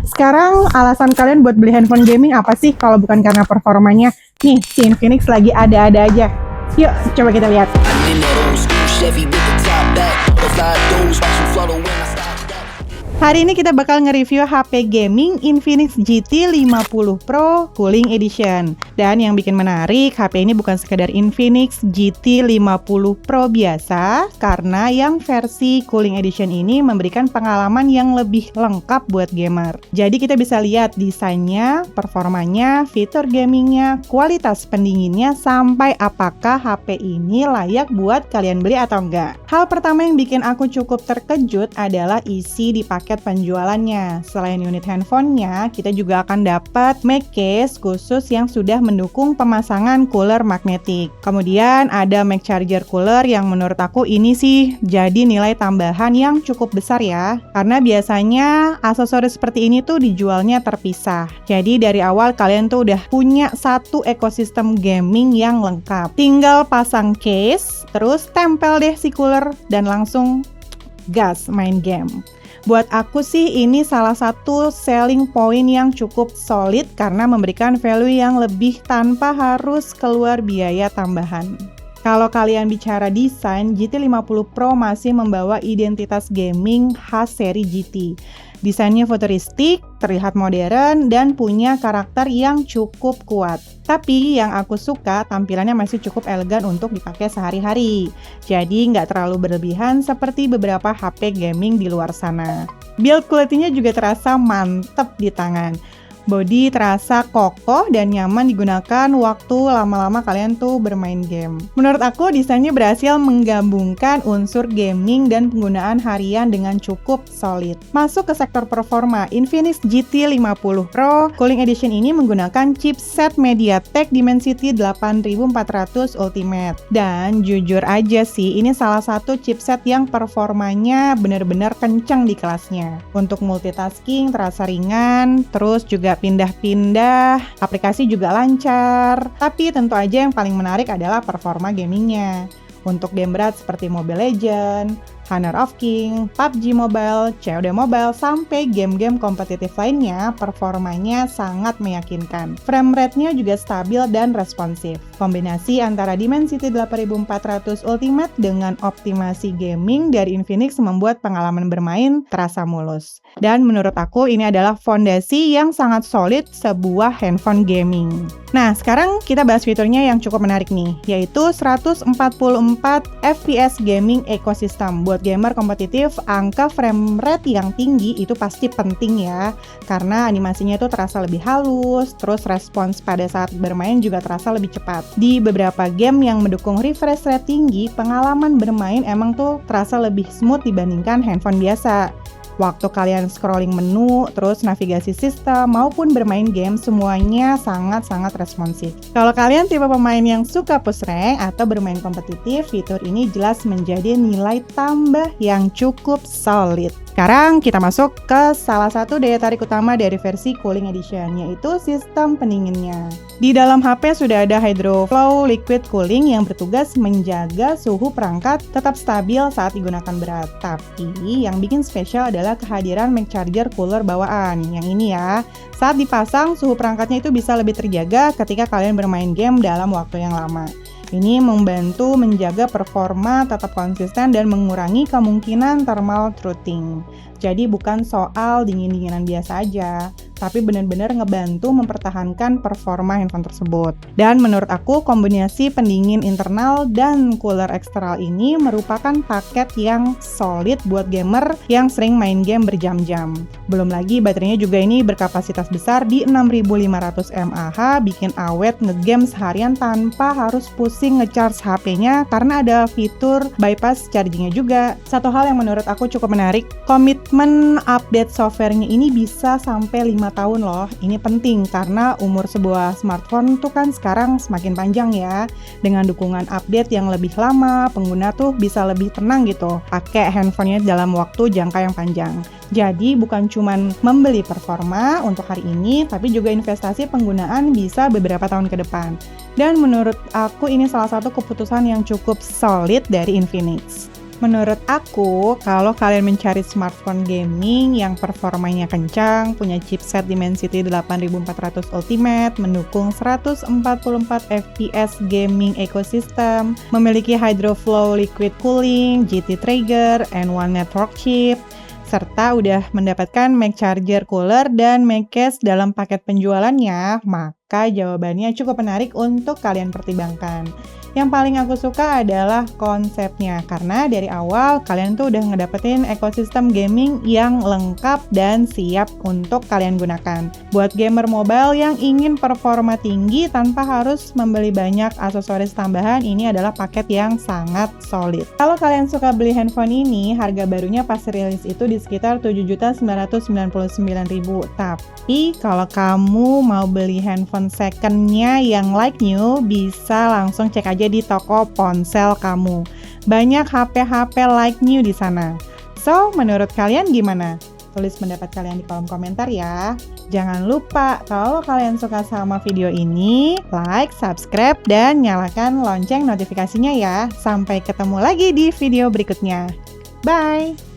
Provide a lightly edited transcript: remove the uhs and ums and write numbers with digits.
Sekarang alasan kalian buat beli handphone gaming apa sih kalau bukan karena performanya? Nih, si Infinix lagi ada-ada aja. Yuk, coba kita lihat. Hari ini kita bakal nge-review HP gaming Infinix GT 50 Pro Cooling Edition. Dan yang bikin menarik, HP ini bukan sekedar Infinix GT 50 Pro biasa, karena yang versi Cooling Edition ini memberikan pengalaman yang lebih lengkap buat gamer. Jadi kita bisa lihat desainnya, performanya, fitur gamingnya, kualitas pendinginnya, sampai apakah HP ini layak buat kalian beli atau enggak. Hal pertama yang bikin aku cukup terkejut adalah isi di paket penjualannya. Selain unit handphonenya, kita juga akan dapat Mac case khusus yang sudah mendukung pemasangan cooler magnetik. Kemudian ada Mac charger cooler yang menurut aku ini sih jadi nilai tambahan yang cukup besar ya. Karena biasanya aksesoris seperti ini tuh dijualnya terpisah. Jadi dari awal kalian tuh udah punya satu ekosistem gaming yang lengkap. Tinggal pasang case, terus tempel deh si cooler dan langsung gas main game. Buat aku sih ini salah satu selling point yang cukup solid karena memberikan value yang lebih tanpa harus keluar biaya tambahan. Kalau kalian bicara desain, GT50 Pro masih membawa identitas gaming khas seri GT. Desainnya futuristik, terlihat modern, dan punya karakter yang cukup kuat. Tapi yang aku suka, tampilannya masih cukup elegan untuk dipakai sehari-hari. Jadi nggak terlalu berlebihan seperti beberapa HP gaming di luar sana. Build quality-nya juga terasa mantep di tangan. Body terasa kokoh dan nyaman digunakan waktu lama-lama kalian tuh bermain game. Menurut aku desainnya berhasil menggabungkan unsur gaming dan penggunaan harian dengan cukup solid. Masuk ke sektor performa, Infinix GT 50 Pro Cooling Edition ini menggunakan chipset MediaTek Dimensity 8400 Ultimate. Dan jujur aja sih, ini salah satu chipset yang performanya benar-benar kencang di kelasnya. Untuk multitasking terasa ringan, terus juga pindah-pindah, aplikasi juga lancar. Tapi tentu aja yang paling menarik adalah performa gamingnya. Untuk game berat seperti Mobile Legends, Honor of King, PUBG Mobile, COD Mobile, sampai game-game kompetitif lainnya, performanya sangat meyakinkan. Frame rate-nya juga stabil dan responsif. Kombinasi antara Dimensity 8400 Ultimate dengan optimasi gaming dari Infinix membuat pengalaman bermain terasa mulus. Dan menurut aku ini adalah fondasi yang sangat solid sebuah handphone gaming. Nah, sekarang kita bahas fiturnya yang cukup menarik nih, yaitu 144 FPS gaming ecosystem. Buat gamer kompetitif, angka frame rate yang tinggi itu pasti penting ya, karena animasinya itu terasa lebih halus, terus respons pada saat bermain juga terasa lebih cepat. Di beberapa game yang mendukung refresh rate tinggi, pengalaman bermain emang tuh terasa lebih smooth dibandingkan handphone biasa. Waktu kalian scrolling menu, terus navigasi sistem, maupun bermain game, semuanya sangat-sangat responsif. Kalau kalian tipe pemain yang suka push rank atau bermain kompetitif, fitur ini jelas menjadi nilai tambah yang cukup solid. Sekarang kita masuk ke salah satu daya tarik utama dari versi Cooling Edition, yaitu sistem pendinginnya. Di dalam HP sudah ada Hydro Flow Liquid Cooling yang bertugas menjaga suhu perangkat tetap stabil saat digunakan berat. Tapi yang bikin spesial adalah kehadiran Mac Charger Cooler bawaan. Yang ini ya, saat dipasang suhu perangkatnya itu bisa lebih terjaga ketika kalian bermain game dalam waktu yang lama. Ini membantu menjaga performa tetap konsisten dan mengurangi kemungkinan thermal throttling. Jadi bukan soal dingin-dinginan biasa aja, tapi benar-benar ngebantu mempertahankan performa handphone tersebut. Dan menurut aku kombinasi pendingin internal dan cooler eksternal ini merupakan paket yang solid buat gamer yang sering main game berjam-jam. Belum lagi baterainya juga ini berkapasitas besar di 6500 mAh, bikin awet ngegame seharian tanpa harus pusing ngecharge HP-nya karena ada fitur bypass charging-nya juga. Satu hal yang menurut aku cukup menarik, komitmen update software-nya ini bisa sampai 5 tahun loh. Ini penting karena umur sebuah smartphone tuh kan sekarang semakin panjang ya. Dengan dukungan update yang lebih lama, pengguna tuh bisa lebih tenang gitu pakai handphonenya dalam waktu jangka yang panjang. Jadi bukan cuman membeli performa untuk hari ini, tapi juga investasi penggunaan bisa beberapa tahun ke depan. Dan menurut aku ini salah satu keputusan yang cukup solid dari Infinix. Menurut aku, kalau kalian mencari smartphone gaming yang performanya kencang, punya chipset Dimensity 8400 Ultimate, mendukung 144 FPS gaming ecosystem, memiliki Hydroflow liquid cooling, GT Trigger, N1 network chip, serta udah mendapatkan Mac Charger Cooler dan Mac Case dalam paket penjualannya, maka jawabannya cukup menarik untuk kalian pertimbangkan. Yang paling aku suka adalah konsepnya, karena dari awal kalian tuh udah ngedapetin ekosistem gaming yang lengkap dan siap untuk kalian gunakan. Buat gamer mobile yang ingin performa tinggi tanpa harus membeli banyak aksesoris tambahan, ini adalah paket yang sangat solid. Kalau kalian suka beli handphone ini, harga barunya pas rilis itu di sekitar 7.999.000. Tapi kalau kamu mau beli handphone secondnya yang like new, bisa langsung cek aja di toko ponsel kamu. Banyak HP-HP like new di sana. So, menurut kalian gimana? Tulis pendapat kalian di kolom komentar ya. Jangan lupa kalau kalian suka sama video ini, like, subscribe, dan nyalakan lonceng notifikasinya ya. Sampai ketemu lagi di video berikutnya. Bye!